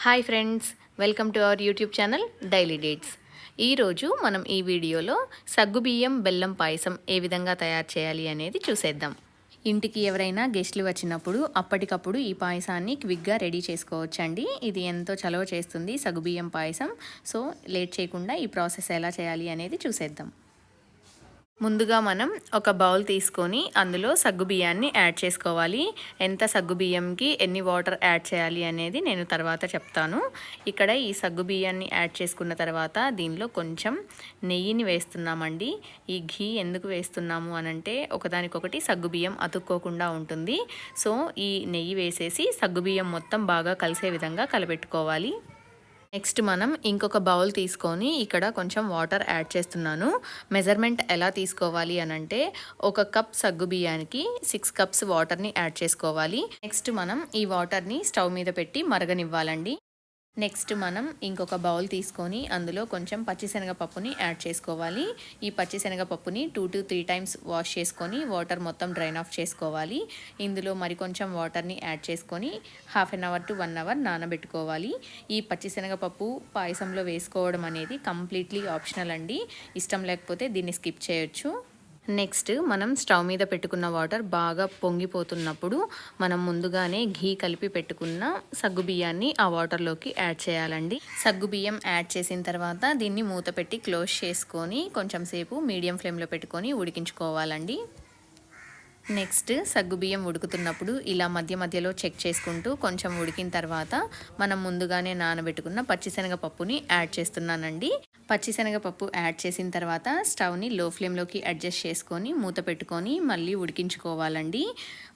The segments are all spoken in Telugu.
Hi friends, welcome to our YouTube channel daily dates. ఈరోజు మనం ఈ వీడియోలో సగ్గుబియ్యం బెల్లం పాయసం ఏ విధంగా తయారు చేయాలి అనేది చూసేద్దాం. ఇంటికి ఎవరైనా గెస్ట్లు వచ్చినప్పుడు అప్పటికప్పుడు ఈ పాయసాన్ని క్విక్గా రెడీ చేసుకోవచ్చండి. ఇది ఎంతో చలవ చేస్తుంది సగ్గుబియ్యం పాయసం. సో లేట్ చేయకుండా ఈ ప్రాసెస్ ఎలా చేయాలి అనేది చూసేద్దాం. ముందుగా మనం ఒక బౌల్ తీసుకొని అందులో సగ్గుబియ్యాన్ని యాడ్ చేసుకోవాలి. ఎంత సగ్గుబియ్యంకి ఎన్ని వాటర్ యాడ్ చేయాలి అనేది నేను తర్వాత చెప్తాను. ఇక్కడ ఈ సగ్గుబియ్యాన్ని యాడ్ చేసుకున్న తర్వాత దీనిలో కొంచెం నెయ్యిని వేస్తున్నామండి. ఈ ఘీ ఎందుకు వేస్తున్నాము అనంటే ఒకదానికొకటి సగ్గుబియ్యం అతుక్కోకుండా ఉంటుంది. సో ఈ నెయ్యి వేసేసి సగ్గుబియ్యం మొత్తం బాగా కలిసే విధంగా కలపెట్టుకోవాలి. నెక్స్ట్ మనం ఇంకొక బౌల్ తీసుకొని ఇక్కడ కొంచెం వాటర్ యాడ్ చేస్తున్నాను. మెజర్మెంట్ ఎలా తీసుకోవాలి అనంటే ఒక కప్ సగ్గుబియ్యానికి 6 కప్స్ వాటర్ని యాడ్ చేసుకోవాలి. నెక్స్ట్ మనం ఈ వాటర్ని స్టవ్ మీద పెట్టి మరగనివ్వాలండి. నెక్స్ట్ మనం ఇంకొక బౌల్ తీసుకొని అందులో కొంచెం పచ్చిశనగపప్పుని యాడ్ చేసుకోవాలి. ఈ పచ్చిశనగపప్పుని 2 to 3 టైమ్స్ వాష్ చేసుకొని వాటర్ మొత్తం డ్రైన్ ఆఫ్ చేసుకోవాలి. ఇందులో మరికొంచెం వాటర్ని యాడ్ చేసుకొని ½ an hour to 1 hour నానబెట్టుకోవాలి. ఈ పచ్చిశనగపప్పు పాయసంలో వేసుకోవడం అనేది కంప్లీట్లీ ఆప్షనల్ అండి. ఇష్టం లేకపోతే దీన్ని స్కిప్ చేయొచ్చు. నెక్స్ట్ మనం స్టవ్ మీద పెట్టుకున్న వాటర్ బాగా పొంగిపోతున్నప్పుడు మనం ముందుగానే ఘీ కలిపి పెట్టుకున్న సగ్గుబియ్యాన్ని ఆ వాటర్లోకి యాడ్ చేయాలండి. సగ్గుబియ్యం యాడ్ చేసిన తర్వాత దీన్ని మూత పెట్టి క్లోజ్ చేసుకొని కొంచెం సేపు మీడియం ఫ్లేమ్లో పెట్టుకొని ఉడికించుకోవాలండి. నెక్స్ట్ సగ్గుబియ్యం ఉడుకుతున్నప్పుడు ఇలా మధ్య మధ్యలో చెక్ చేసుకుంటూ కొంచెం ఉడికిన తర్వాత మనం ముందుగానే నానబెట్టుకున్న పచ్చిశనగపప్పుని యాడ్ చేస్తున్నానండి. పచ్చిశనగపప్పు యాడ్ చేసిన తర్వాత స్టవ్ని లో ఫ్లేమ్లోకి అడ్జస్ట్ చేసుకొని మూత పెట్టుకొని మళ్ళీ ఉడికించుకోవాలండి.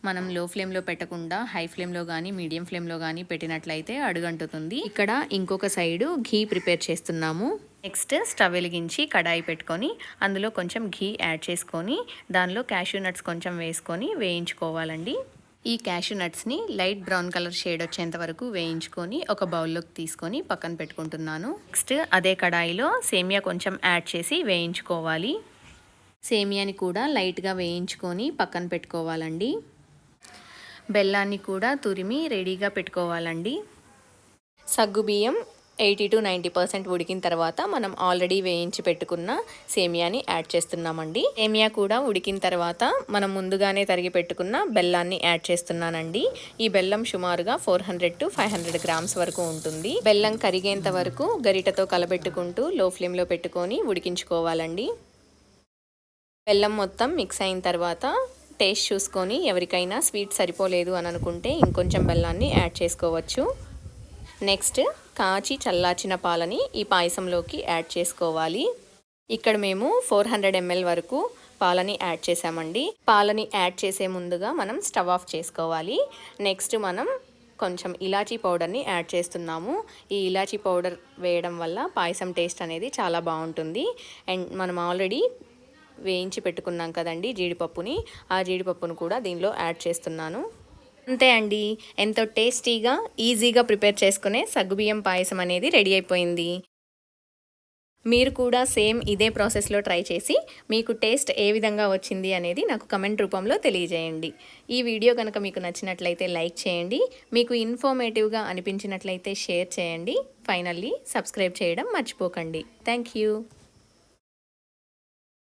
మనం లో ఫ్లేమ్లో పెట్టకుండా హై ఫ్లేమ్లో కానీ మీడియం ఫ్లేమ్లో కానీ పెట్టినట్లయితే అడుగంటుతుంది. ఇక్కడ ఇంకొక సైడు ఘీ ప్రిపేర్ చేస్తున్నాము. నెక్స్ట్ స్టవ్ వెలిగించి కడాయి పెట్టుకొని అందులో కొంచెం ఘీ యాడ్ చేసుకొని దానిలో క్యాష్యూ నట్స్ కొంచెం వేసుకొని వేయించుకోవాలండి. ఈ క్యాష్యూ నట్స్ని లైట్ బ్రౌన్ కలర్ షేడ్ వచ్చేంత వరకు వేయించుకొని ఒక బౌల్లోకి తీసుకొని పక్కన పెట్టుకుంటున్నాను. నెక్స్ట్ అదే కడాయిలో సేమియా కొంచెం యాడ్ చేసి వేయించుకోవాలి. సేమియాని కూడా లైట్గా వేయించుకొని పక్కన పెట్టుకోవాలండి. బెల్లాన్ని కూడా తురిమి రెడీగా పెట్టుకోవాలండి. సగ్గుబియ్యం 80 to 90% ఉడికిన తర్వాత మనం ఆల్రెడీ వేయించి పెట్టుకున్న సేమియాని యాడ్ చేస్తున్నామండి. సేమియా కూడా ఉడికిన తర్వాత మనం ముందుగానే తరిగి పెట్టుకున్న బెల్లాన్ని యాడ్ చేస్తున్నానండి. ఈ బెల్లం సుమారుగా 400 to 500 గ్రామ్స్ వరకు ఉంటుంది. బెల్లం కరిగేంత వరకు గరిటతో కలబెట్టుకుంటూ లో ఫ్లేమ్లో పెట్టుకొని ఉడికించుకోవాలండి. బెల్లం మొత్తం మిక్స్ అయిన తర్వాత టేస్ట్ చూసుకొని ఎవరికైనా స్వీట్ సరిపోలేదు అని అనుకుంటే ఇంకొంచెం బెల్లాన్ని యాడ్ చేసుకోవచ్చు. నెక్స్ట్ కాచి చల్లార్చిన పాలని ఈ పాయసంలోకి యాడ్ చేసుకోవాలి. ఇక్కడ మేము 400 ml వరకు పాలని యాడ్ చేసామండి. పాలని యాడ్ చేసే ముందుగా మనం స్టవ్ ఆఫ్ చేసుకోవాలి. నెక్స్ట్ మనం కొంచెం ఇలాచీ పౌడర్ని యాడ్ చేస్తున్నాము. ఈ ఇలాచీ పౌడర్ వేయడం వల్ల పాయసం టేస్ట్ అనేది చాలా బాగుంటుంది. అండ్ మనం ఆల్రెడీ వేయించి పెట్టుకున్నాం కదండి జీడిపప్పుని, ఆ జీడిపప్పును కూడా దీనిలో యాడ్ చేస్తున్నాను. అంతే అండి, ఎంతో టేస్టీగా ఈజీగా ప్రిపేర్ చేసుకునే సగ్గుబియ్యం పాయసం అనేది రెడీ అయిపోయింది. మీరు కూడా సేమ్ ఇదే ప్రాసెస్లో ట్రై చేసి మీకు టేస్ట్ ఏ విధంగా వచ్చింది అనేది నాకు కమెంట్ రూపంలో తెలియజేయండి. ఈ వీడియో కనుక మీకు నచ్చినట్లయితే లైక్ చేయండి. మీకు ఇన్ఫర్మేటివ్గా అనిపించినట్లయితే షేర్ చేయండి. ఫైనల్లీ సబ్స్క్రైబ్ చేయడం మర్చిపోకండి. Thank you.